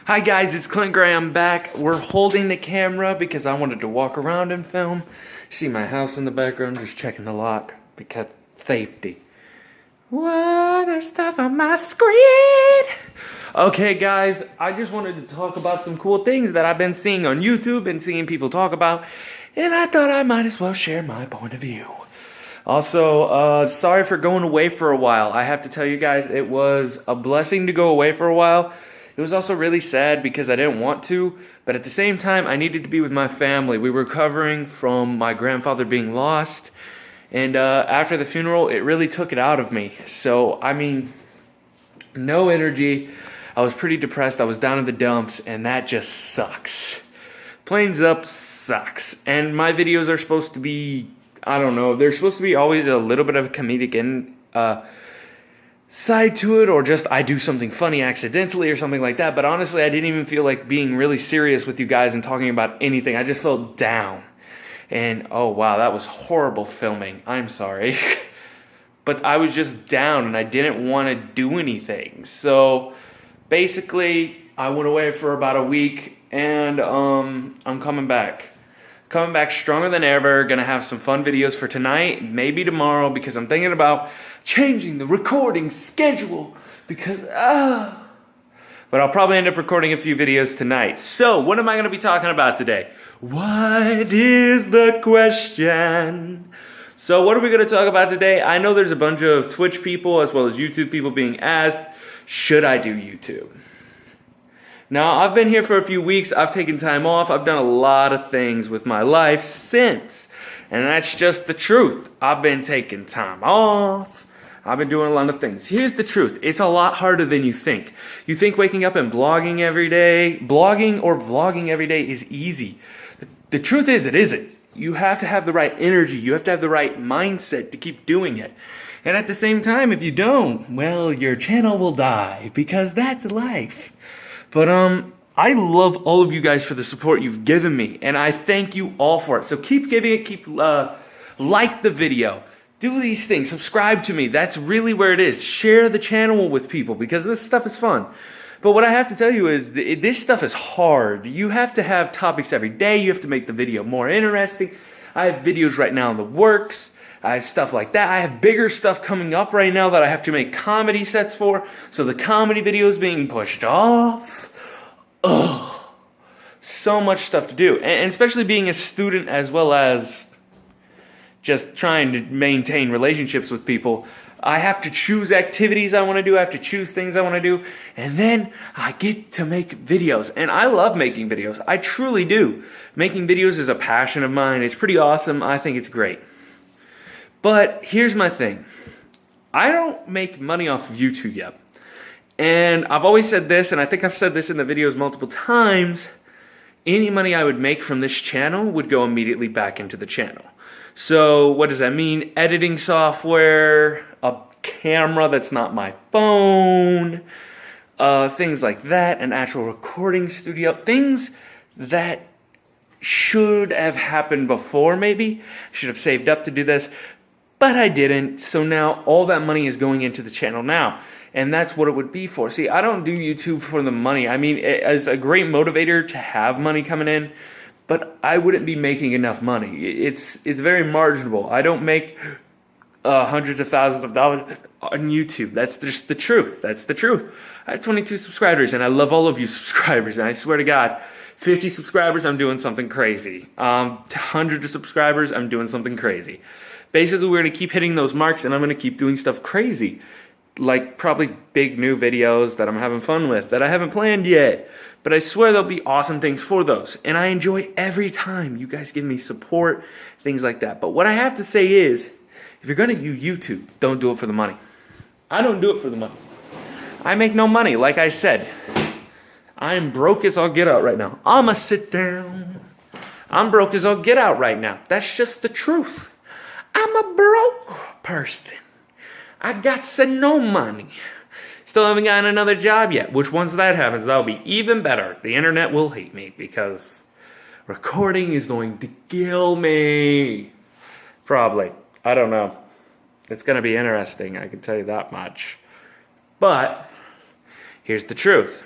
Hi guys, it's Clint Gray. I'm back. We're holding the camera because I wanted to walk around and film. See my house in the background, just checking the lock because safety. Whoa, there's stuff on my screen. Okay guys, I just wanted to talk about some cool things that I've been seeing on YouTube and seeing people talk about, and I thought I might as well share my point of view. Also, sorry for going away for a while. I have to tell you guys, it was a blessing to go away for a while. It was also really sad because I didn't want to, but at the same time, I needed to be with my family. We were recovering from my grandfather being lost, and after the funeral, it really took it out of me. So, I mean, no energy. I was pretty depressed. I was down in the dumps, and that just sucks. Plains Up sucks. And my videos are supposed to be, I don't know, they're supposed to be always a little bit of a comedic side to it, or just I do something funny accidentally or something like that. But honestly, I didn't even feel like being really serious with you guys and talking about anything. I just felt down. And oh wow, that was horrible filming. I'm sorry. But I was just down and I didn't want to do anything. So basically, I went away for about a week, and I'm coming back. Coming back stronger than ever. Gonna have some fun videos for tonight, maybe tomorrow, because I'm thinking about changing the recording schedule because but I'll probably end up recording a few videos tonight. So what am I gonna be talking about today? What is the question? So what are we gonna talk about today? I know there's a bunch of Twitch people as well as YouTube people being asked, should I do YouTube? Now, I've been here for a few weeks. I've taken time off. I've done a lot of things with my life since. And that's just the truth. I've been taking time off. I've been doing a lot of things. Here's the truth. It's a lot harder than you think. You think waking up and blogging every day, blogging or vlogging every day is easy. The truth is, it isn't. You have to have the right energy. You have to have the right mindset to keep doing it. And at the same time, if you don't, well, your channel will die because that's life. But I love all of you guys for the support you've given me, and I thank you all for it. So keep giving it, keep like the video, do these things, subscribe to me. That's really where it is. Share the channel with people because this stuff is fun. But what I have to tell you is this stuff is hard. You have to have topics every day. You have to make the video more interesting. I have videos right now in the works. I have stuff like that. I have bigger stuff coming up right now that I have to make comedy sets for. So the comedy video is being pushed off. Ugh. So much stuff to do. And especially being a student as well as just trying to maintain relationships with people. I have to choose activities I want to do. I have to choose things I want to do. And then I get to make videos. And I love making videos. I truly do. Making videos is a passion of mine. It's pretty awesome. I think it's great. But here's my thing. I don't make money off of YouTube yet. And I've always said this, and I think I've said this in the videos multiple times, any money I would make from this channel would go immediately back into the channel. So what does that mean? Editing software, a camera that's not my phone, things like that, an actual recording studio, things that should have happened before maybe. Should have saved up to do this. But I didn't, so now all that money is going into the channel now. And that's what it would be for. See, I don't do YouTube for the money. I mean, as a great motivator to have money coming in, but I wouldn't be making enough money. It's very marginal. I don't make hundreds of thousands of dollars on YouTube. That's just the truth. That's the truth. I have 22 subscribers, and I love all of you subscribers. And I swear to God, 50 subscribers, I'm doing something crazy. 100 subscribers, I'm doing something crazy. Basically, we're going to keep hitting those marks, and I'm going to keep doing stuff crazy. Like probably big new videos that I'm having fun with that I haven't planned yet. But I swear there'll be awesome things for those. And I enjoy every time you guys give me support, things like that. But what I have to say is, if you're going to do YouTube, don't do it for the money. I don't do it for the money. I make no money, like I said. I'm broke as all get out right now. I'ma sit down. I'm broke as all get out right now. That's just the truth. I'm a broke person. I got no money. Still haven't gotten another job yet, which once that happens, that'll be even better. The internet will hate me because recording is going to kill me. Probably. I don't know. It's going to be interesting, I can tell you that much. But here's the truth.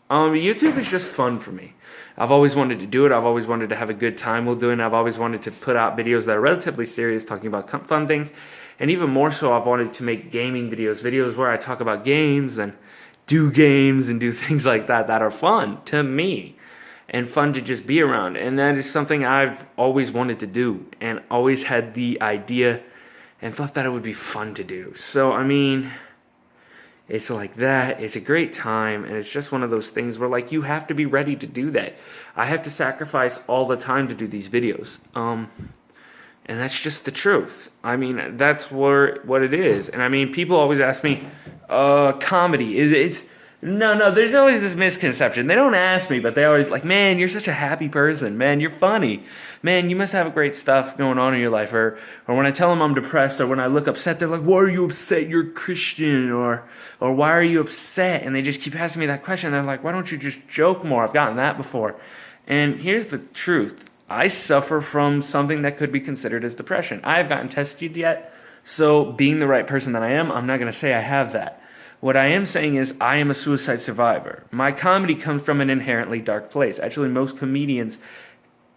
YouTube is just fun for me. I've always wanted to do it. I've always wanted to have a good time while doing it. I've always wanted to put out videos that are relatively serious, talking about fun things. And even more so, I've wanted to make gaming videos where I talk about games and do games and do things like that are fun to me and fun to just be around. And that is something I've always wanted to do and always had the idea and thought that it would be fun to do. So, I mean, it's like that. It's a great time, and it's just one of those things where, like, you have to be ready to do that. I have to sacrifice all the time to do these videos. And that's just the truth. I mean, that's what it is. And I mean, people always ask me, comedy, it's no, there's always this misconception. They don't ask me, but they always like, man, you're such a happy person. Man, you're funny. Man, you must have great stuff going on in your life. Or when I tell them I'm depressed, or when I look upset, they're like, why are you upset? You're a Christian. Or why are you upset? And they just keep asking me that question. They're like, why don't you just joke more? I've gotten that before. And here's the truth. I suffer from something that could be considered as depression. I have gotten tested yet. So being the right person that I am, I'm not going to say I have that. What I am saying is I am a suicide survivor. My comedy comes from an inherently dark place. Actually, most comedians,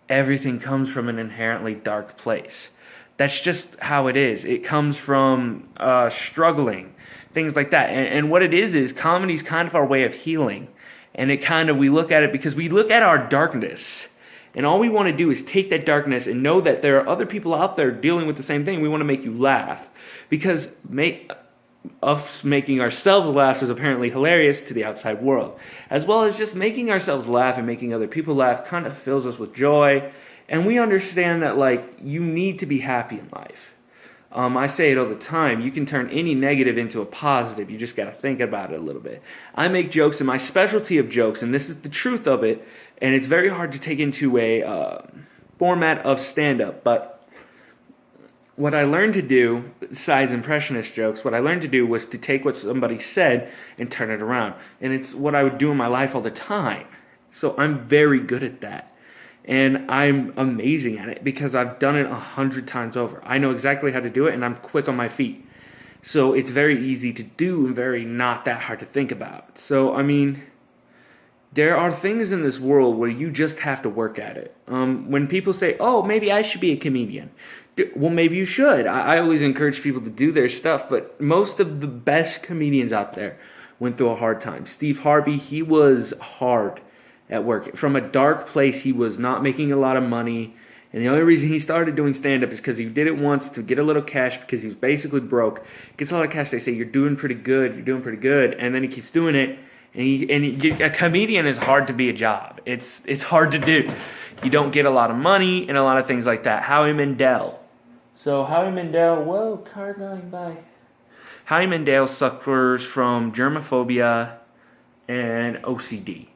everything comes from an inherently dark place. That's just how it is. It comes from struggling, things like that. And what it is comedy's kind of our way of healing. And we look at it because we look at our darkness. And all we want to do is take that darkness and know that there are other people out there dealing with the same thing. We want to make you laugh. Because us making ourselves laugh is apparently hilarious to the outside world, as well as just making ourselves laugh and making other people laugh kind of fills us with joy. And we understand that, like, you need to be happy in life. I say it all the time. You can turn any negative into a positive. You just got to think about it a little bit. I make jokes, and my specialty of jokes, and this is the truth of it, and it's very hard to take into a format of stand-up, but what I learned to do, besides impressionist jokes, what I learned to do was to take what somebody said and turn it around. And it's what I would do in my life all the time. So I'm very good at that. And I'm amazing at it because I've done it 100 times over. I know exactly how to do it, and I'm quick on my feet. So it's very easy to do and very not that hard to think about. So, I mean, there are things in this world where you just have to work at it. When people say, oh, maybe I should be a comedian. Well, maybe you should. I always encourage people to do their stuff, but most of the best comedians out there went through a hard time. Steve Harvey, he was hard at work. From a dark place, he was not making a lot of money, and the only reason he started doing stand-up is because he did it once to get a little cash because he was basically broke. Gets a lot of cash, they say, you're doing pretty good, and then he keeps doing it, a comedian is hard to be a job. It's hard to do. You don't get a lot of money and a lot of things like that. Howie Mandel. So whoa, car going by. Howie Mandel suffers from germophobia and OCD.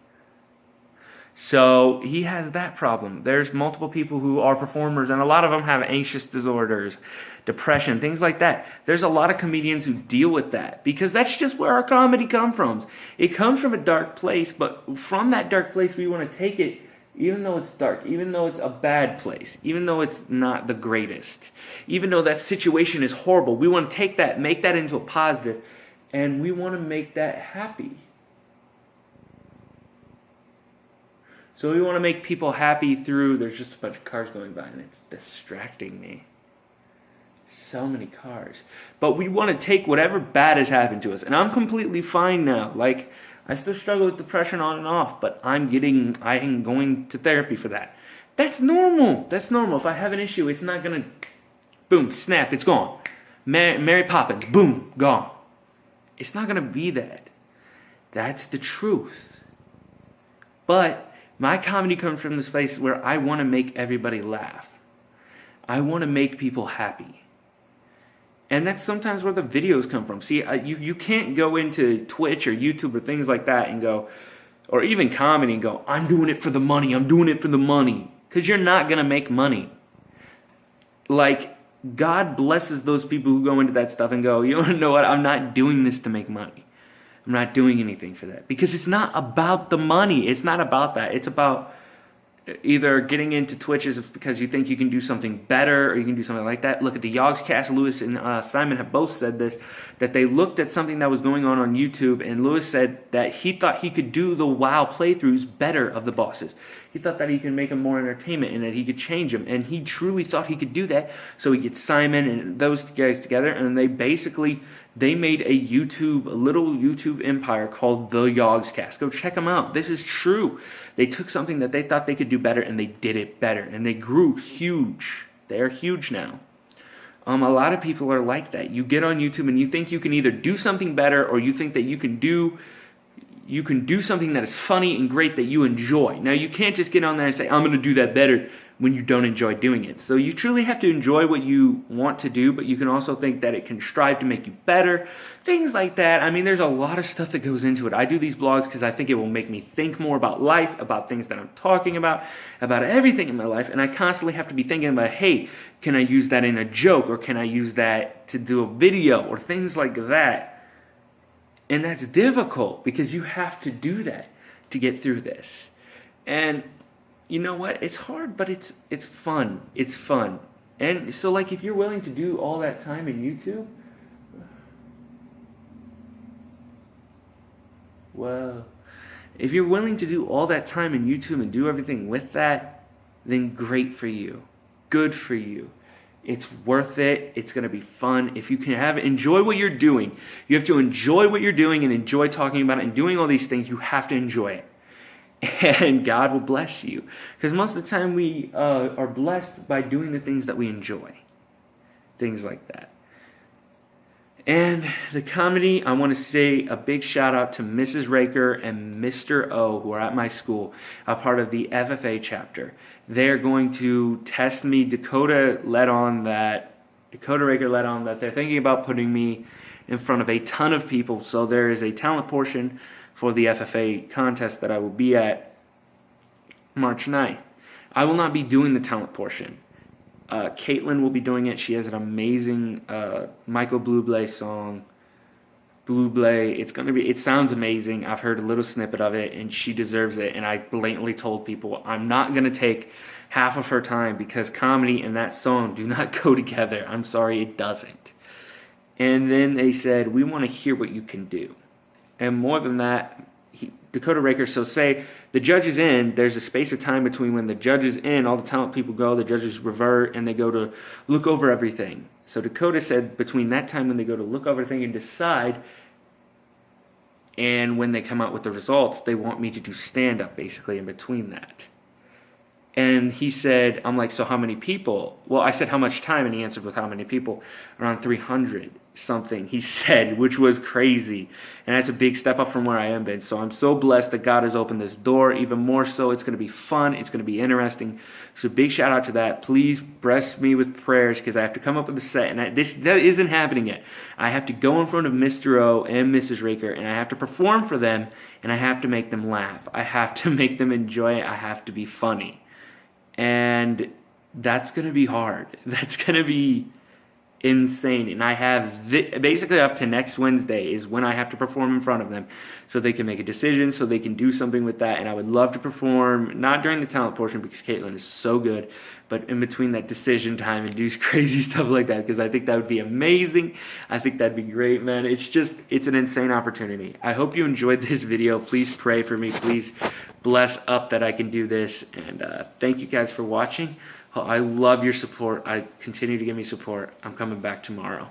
So he has that problem. There's multiple people who are performers, and a lot of them have anxious disorders, depression, things like that. There's a lot of comedians who deal with that because that's just where our comedy comes from. It comes from a dark place, but from that dark place, we want to take it, even though it's dark, even though it's a bad place, even though it's not the greatest, even though that situation is horrible, we want to take that, make that into a positive, and we want to make that happy. So we want to make people happy through, there's just a bunch of cars going by and it's distracting me. So many cars. But we want to take whatever bad has happened to us, and I'm completely fine now. Like, I still struggle with depression on and off, but I am going to therapy for that. That's normal. If I have an issue, it's not going to, boom, snap, it's gone. Mary Poppins, boom, gone. It's not going to be that. That's the truth. But my comedy comes from this place where I want to make everybody laugh. I want to make people happy. And that's sometimes where the videos come from. See, you can't go into Twitch or YouTube or things like that and go, or even comedy and go, I'm doing it for the money. Because you're not going to make money. Like, God blesses those people who go into that stuff and go, you want to know what? I'm not doing this to make money. I'm not doing anything for that. Because it's not about the money. It's not about that. It's about either getting into Twitch is because you think you can do something better or you can do something like that. Look at the Yogscast. Lewis and Simon have both said this, that they looked at something that was going on YouTube, and Lewis said that he thought he could do the WoW playthroughs better of the bosses. He thought that he could make them more entertainment and that he could change them, and he truly thought he could do that. So he gets Simon and those guys together, and they made a little YouTube empire called the Yogscast. Go check them out. This is true. They took something that they thought they could do better, and they did it better, and they grew huge. They're huge now. A lot of people are like that. You get on YouTube and you think you can either do something better, or you think that you can do something that is funny and great that you enjoy. Now, you can't just get on there and say, I'm going to do that better, when you don't enjoy doing it. So you truly have to enjoy what you want to do, but you can also think that it can strive to make you better. Things like that. I mean, there's a lot of stuff that goes into it. I do these blogs because I think it will make me think more about life, about things that I'm talking about everything in my life, and I constantly have to be thinking about, hey, can I use that in a joke, or can I use that to do a video, or things like that. And that's difficult because you have to do that to get through this. And you know what? It's hard, but it's fun. It's fun. And so, like, if you're willing to do all that time in YouTube, if you're willing to do all that time in YouTube and do everything with that, then great for you. Good for you. It's worth it. It's going to be fun. If you can enjoy what you're doing, you have to enjoy what you're doing and enjoy talking about it and doing all these things. You have to enjoy it. And God will bless you. Because most of the time we are blessed by doing the things that we enjoy. Things like that. And the comedy, I want to say a big shout out to Mrs. Raker and Mr. O, who are at my school, a part of the FFA chapter. They're going to test me. Dakota Raker let on that they're thinking about putting me in front of a ton of people. So there is a talent portion for the FFA contest that I will be at March 9th. I will not be doing the talent portion. Caitlin will be doing it. She has an amazing Michael Bublé song. Bublé. It sounds amazing. I've heard a little snippet of it, and she deserves it. And I blatantly told people I'm not going to take half of her time because comedy and that song do not go together. I'm sorry, it doesn't. And then they said, we want to hear what you can do. And more than that, Dakota Raker, so say the judge is in, there's a space of time between when the judge is in, all the talent people go, the judges revert, and they go to look over everything. So Dakota said between that time when they go to look over everything and decide, and when they come out with the results, they want me to do stand-up basically in between that. And he said, I'm like, so how many people? Well, I said how much time, and he answered with how many people. Around 300 something, he said, which was crazy. And that's a big step up from where I am been. So I'm so blessed that God has opened this door. Even more so, it's going to be fun. It's going to be interesting. So big shout out to that. Please bless me with prayers because I have to come up with a set. And that isn't happening yet. I have to go in front of Mr. O and Mrs. Raker, and I have to perform for them, and I have to make them laugh. I have to make them enjoy it. I have to be funny. And that's going to be hard. That's going to be insane. And I have basically up to next Wednesday is when I have to perform in front of them so they can make a decision, so they can do something with that. And I would love to perform, not during the talent portion because Caitlin is so good, but in between that decision time and do crazy stuff like that because I think that would be amazing. I think that'd be great, man. It's an insane opportunity. I hope you enjoyed this video. Please pray for me. Please bless up that I can do this. And thank you guys for watching. I love your support. Continue to give me support. I'm coming back tomorrow.